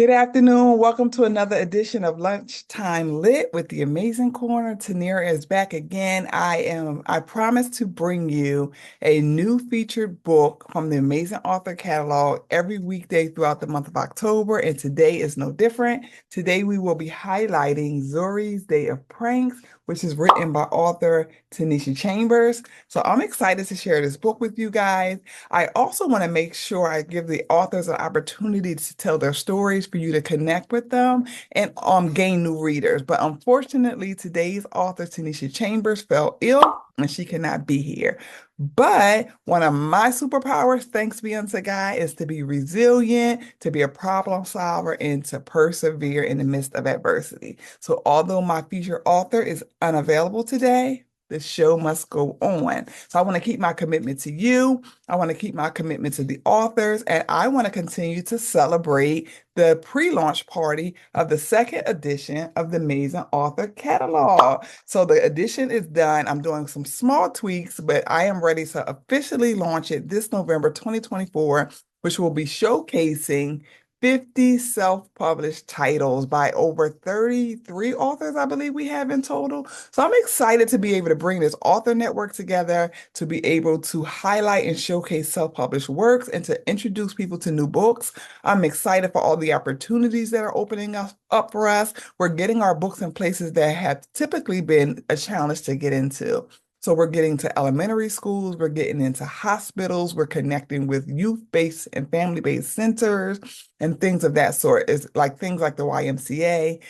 Good afternoon. Welcome to another edition of Lunchtime Lit with the Amazing Corner. Tanira is back again. I promise to bring you a new featured book from the Amazing Author catalog every weekday throughout the month of October, and today is no different. Today we will be highlighting Zori's Day of Pranks, which is written by author Tanisha Chambers. So I'm excited to share this book with you guys. I also want to make sure I give the authors an opportunity to tell their stories for you to connect with them and gain new readers. But unfortunately, today's author, Tanisha Chambers, fell ill and she cannot be here. But one of my superpowers, thanks be unto God, is to be resilient, to be a problem solver, and to persevere in the midst of adversity. So although my featured author is unavailable today, the show must go on. So I want to keep my commitment to you. I want to keep my commitment to the authors, and I want to continue to celebrate the pre-launch party of the second edition of the Amazing Author Catalog. So the edition is done. I'm doing some small tweaks, but I am ready to officially launch it this November 2024, which will be showcasing 50 self-published titles by over 33 authors, I believe we have in total. So I'm excited to be able to bring this author network together, to be able to highlight and showcase self-published works and to introduce people to new books. I'm excited for all the opportunities that are opening up for us. We're getting our books in places that have typically been a challenge to get into. So we're getting to elementary schools, we're getting into hospitals, we're connecting with youth-based and family-based centers and things of that sort. Is like things like the YMCA,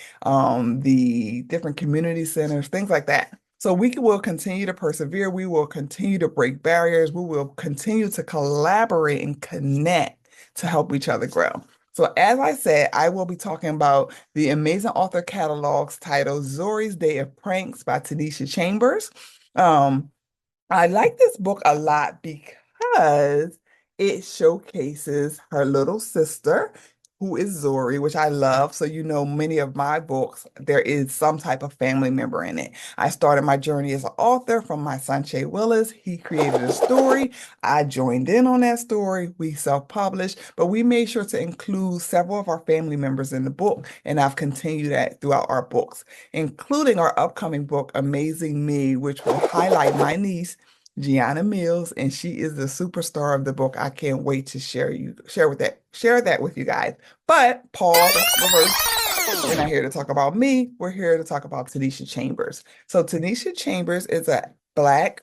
the different community centers, things like that. So we will continue to persevere. We will continue to break barriers. We will continue to collaborate and connect to help each other grow. So as I said, I will be talking about the Amazing Author Catalog's title, Zori's Day of Pranks by Tanisha Chambers. Um, I like this book a lot because it showcases her little sister, who is Zori, which I love. So, you know, many of my books, there is some type of family member in it. I started my journey as an author from my son, Shay Willis. He created a story. I joined in on that story. We self-published, but we made sure to include several of our family members in the book. And I've continued that throughout our books, including our upcoming book, Amazing Me, which will highlight my niece, Gianna Mills, and she is the superstar of the book. I can't wait to share that with you guys. But pause, reverse. We're not here to talk about me. We're here to talk about Tanisha Chambers. So Tanisha Chambers is a Black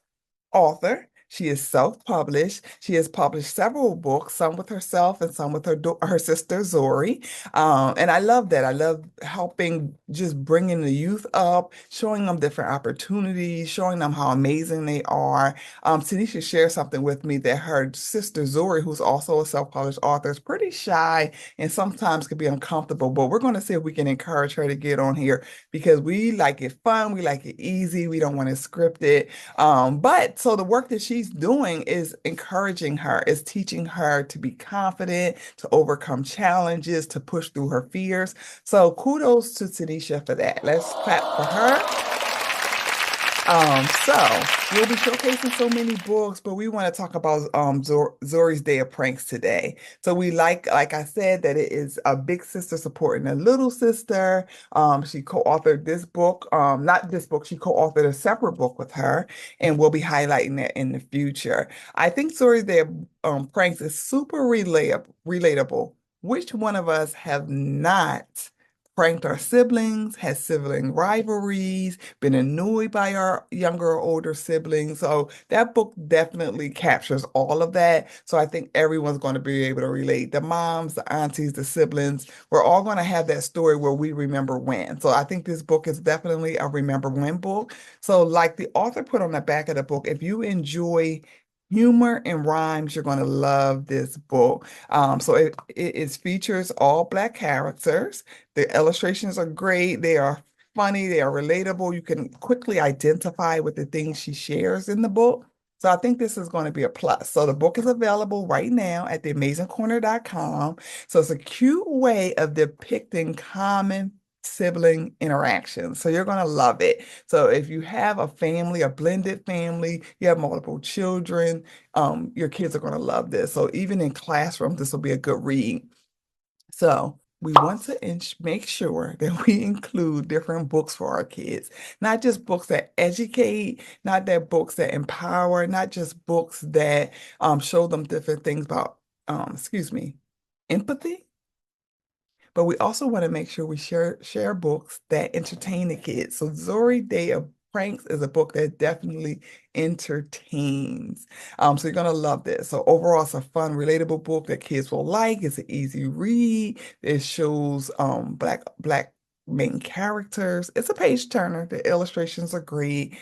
author. She is self-published. She has published several books, some with herself and some with her sister Zori. And I love that. I love helping just bringing the youth up, showing them different opportunities, showing them how amazing they are. Tanisha shared something with me that her sister Zori, who's also a self-published author, is pretty shy and sometimes can be uncomfortable. But we're going to see if we can encourage her to get on here because we like it fun, we like it easy, we don't want to script it. But so the work that she's doing is encouraging her, is teaching her to be confident, to overcome challenges, to push through her fears. So kudos to Tanisha for that. Let's clap for her. So we'll be showcasing so many books, but we want to talk about Zori's Day of Pranks today. So we like I said, that it is a big sister supporting a little sister. She co-authored this book, not this book, she co-authored a separate book with her, and we'll be highlighting that in the future. I think Zori's Day of Pranks is super relatable. Which one of us have not pranked our siblings, had sibling rivalries, been annoyed by our younger or older siblings? So that book definitely captures all of that. So I think everyone's going to be able to relate. The moms, the aunties, the siblings, we're all going to have that story where we remember when. So I think this book is definitely a remember when book. So like the author put on the back of the book, if you enjoy humor and rhymes, you're going to love this book. So it features all Black characters. The illustrations are great. They are funny. They are relatable. You can quickly identify with the things she shares in the book. So I think this is going to be a plus. So the book is available right now at theamazingcorner.com. So it's a cute way of depicting common sibling interactions. So you're going to love it. So if you have a family, a blended family, you have multiple children, your kids are going to love this. So even in classrooms, this will be a good read. So we want to make sure that we include different books for our kids, not just books that educate, not that books that empower, not just books that show them different things about, excuse me, empathy, but we also want to make sure we share books that entertain the kids. So Zori Day of Pranks is a book that definitely entertains. So you're gonna love this. So overall, it's a fun, relatable book that kids will like. It's an easy read. It shows black main characters. It's a page turner. The illustrations are great.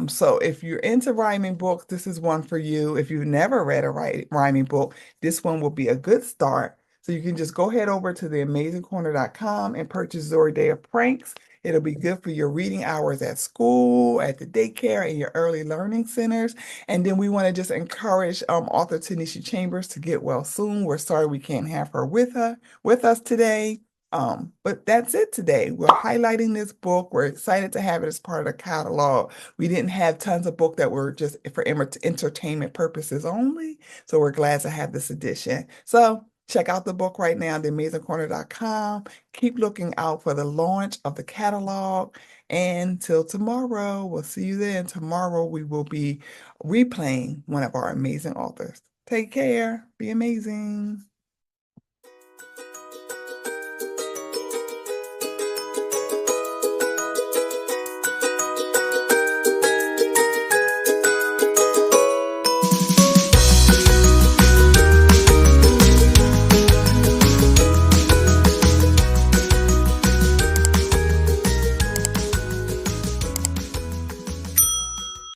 So if you're into rhyming books, this is one for you. If you've never read a rhyming book, this one will be a good start. So you can just go head over to theamazingcorner.com and purchase Zori Day of Pranks. It'll be good for your reading hours at school, at the daycare, and your early learning centers. And then we want to just encourage author Tanisha Chambers to get well soon. We're sorry we can't have her with us today. But that's it today. We're highlighting this book. We're excited to have it as part of the catalog. We didn't have tons of books that were just for entertainment purposes only. So we're glad to have this edition. So check out the book right now, theamazingcorner.com. Keep looking out for the launch of the catalog. And till tomorrow, we'll see you then. Tomorrow, we will be replaying one of our amazing authors. Take care. Be amazing.